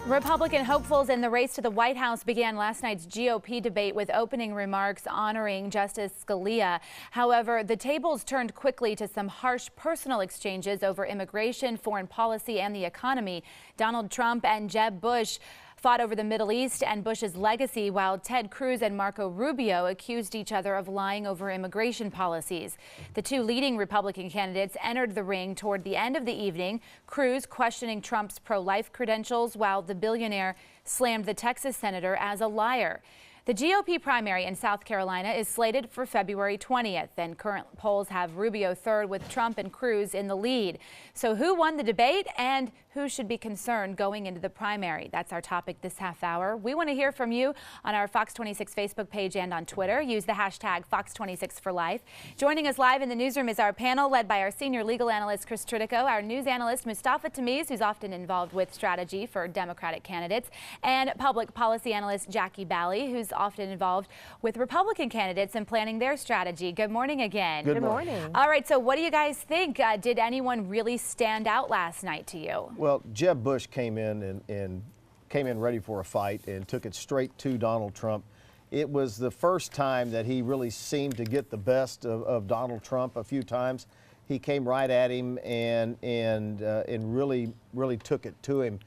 Republican hopefuls in the race to the White House began last night's GOP debate with opening remarks honoring Justice Scalia. However, the tables turned quickly to some harsh personal exchanges over immigration, foreign policy, and the economy. Donald Trump and Jeb Bush fought over the Middle East and Bush's legacy, while Ted Cruz and Marco Rubio accused each other of lying over immigration policies. The two leading Republican candidates entered the ring toward the end of the evening, Cruz questioning Trump's pro-life credentials, while the billionaire slammed the Texas senator as a liar. The GOP primary in South Carolina is slated for February 20th, and current polls have Rubio third with Trump and Cruz in the lead. So who won the debate and who should be concerned going into the primary? That's our topic this half hour. We want to hear from you on our Fox 26 Facebook page and on Twitter. Use the hashtag Fox26forlife. Joining us live in the newsroom is our panel led by our senior legal analyst Chris Tritico, our news analyst Mustafa Tamiz, who's often involved with strategy for Democratic candidates, and public policy analyst Jackie Bally, who's often involved with Republican candidates and planning their strategy. Good morning again. Good morning. All right, so what do you guys think? Did anyone really stand out last night to you? Well, Jeb Bush came in and came in ready for a fight and took it straight to Donald Trump. It was the first time that he really seemed to get the best of Donald Trump a few times. He came right at him and really took it to him.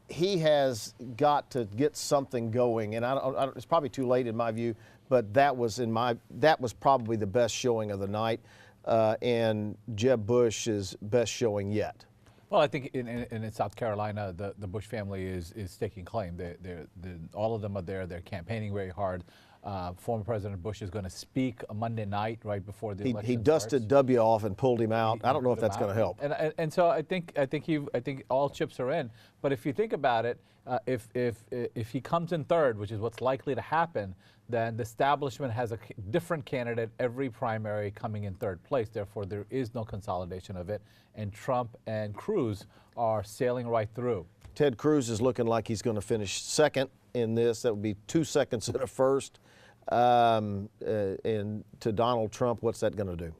He has got to get something going, and it's probably too late in my view, but that was probably the best showing of the night, and Jeb Bush's best showing yet. Well, I think in South Carolina, the Bush family is taking claim. All of them are there. They're campaigning very hard. Former President Bush is going to speak a Monday night right before the election. He dusted W off and pulled him out. I don't know if that's going to help. And so I think all chips are in. But if you think about it, if he comes in third, which is what's likely to happen, then the establishment has a different candidate every primary coming in third place. Therefore, there is no consolidation of it. And Trump and Cruz are sailing right through. Ted Cruz is looking like he's going to finish second in this. That would be 2 seconds in a first. And to Donald Trump, what's that going to do?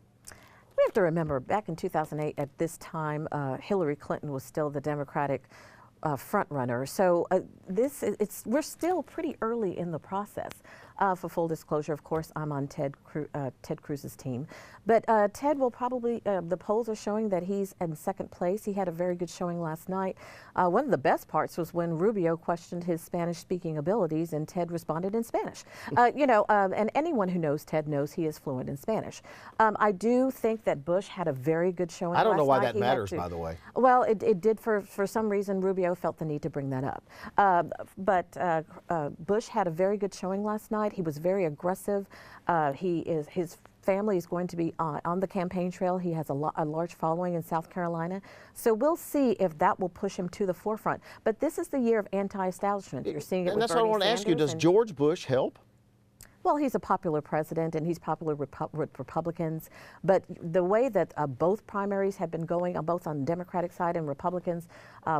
We have to remember, back in 2008, at this time, Hillary Clinton was still the Democratic front runner. So we're still pretty early in the process. For full disclosure, of course, I'm on Ted Cruz's team. But Ted will probably, the polls are showing that he's in second place. He had a very good showing last night. One of the best parts was when Rubio questioned his Spanish-speaking abilities and Ted responded in Spanish. And anyone who knows Ted knows he is fluent in Spanish. I do think that Bush had a very good showing last night. I don't know why that matters, by the way. Well, it did for some reason. Rubio felt the need to bring that up. But Bush had a very good showing last night. He was very aggressive. His family is going to be on the campaign trail. He has a large following in South Carolina. So we'll see if that will push him to the forefront. But this is the year of anti-establishment. You're seeing it with Bernie Sanders. And that's what I want to ask you. Does George Bush help? Well, he's a popular president, and he's popular with Republicans. But the way that both primaries have been going, both on the Democratic side and Republicans,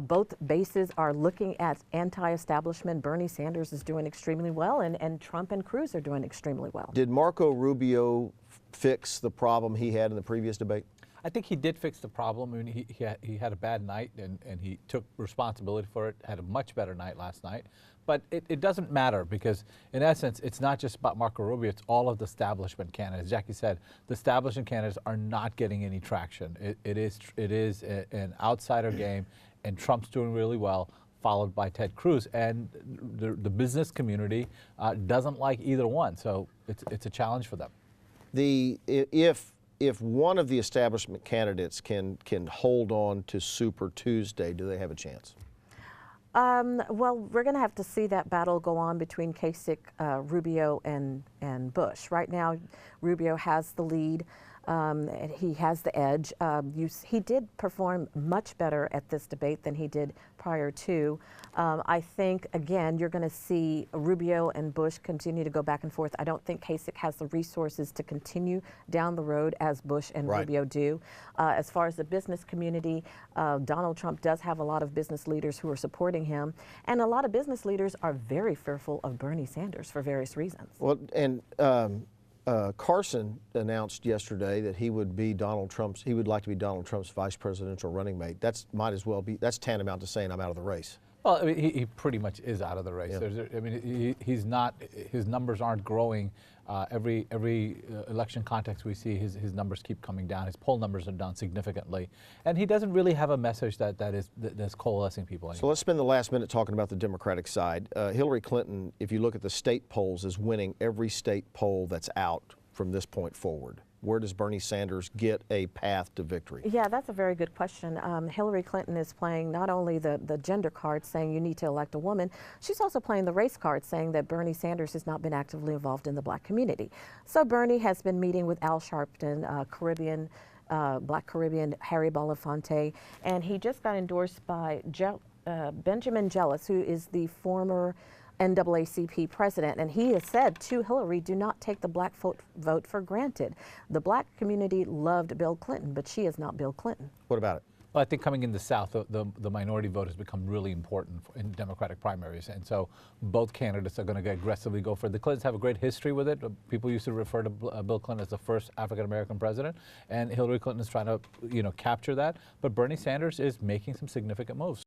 both bases are looking at anti-establishment. Bernie Sanders is doing extremely well, and Trump and Cruz are doing extremely well. Did Marco Rubio fix the problem he had in the previous debate? I think he did fix the problem. I mean, he had a bad night, and he took responsibility for it, had a much better night last night. But it doesn't matter because, in essence, it's not just about Marco Rubio. It's all of the establishment candidates. Jackie said the establishment candidates are not getting any traction. It is an outsider game, and Trump's doing really well, followed by Ted Cruz. And the business community doesn't like either one. So it's a challenge for them. If one of the establishment candidates can hold on to Super Tuesday, do they have a chance? Well, we're going to have to see that battle go on between Kasich, Rubio, and Bush. Right now, Rubio has the lead. He has the edge. He did perform much better at this debate than he did prior to. I think, again, you're going to see Rubio and Bush continue to go back and forth. I don't think Kasich has the resources to continue down the road as Bush and Rubio do. As far as the business community, Donald Trump does have a lot of business leaders who are supporting him, and a lot of business leaders are very fearful of Bernie Sanders for various reasons. Well, and Carson announced yesterday that he would be he would like to be Donald Trump's vice presidential running mate. That's tantamount to saying I'm out of the race. Well, I mean, he pretty much is out of the race. Yeah. I mean, he's not. His numbers aren't growing. Every election context we see, his numbers keep coming down. His poll numbers are down significantly, and he doesn't really have a message that's coalescing people anymore. So let's spend the last minute talking about the Democratic side. Hillary Clinton, if you look at the state polls, is winning every state poll that's out from this point forward. Where does Bernie Sanders get a path to victory? Yeah, that's a very good question. Hillary Clinton is playing not only the gender card saying you need to elect a woman, she's also playing the race card saying that Bernie Sanders has not been actively involved in the black community. So Bernie has been meeting with Al Sharpton, Black Caribbean Harry Belafonte, and he just got endorsed by Benjamin Jealous, who is the former NAACP president, and he has said to Hillary, do not take the black vote for granted. The black community loved Bill Clinton, but she is not Bill Clinton. What about it? Well, I think coming in the South, the minority vote has become really important in Democratic primaries, and so both candidates are going to aggressively go for it. The Clintons have a great history with it. People used to refer to Bill Clinton as the first African-American president, and Hillary Clinton is trying to, capture that. But Bernie Sanders is making some significant moves.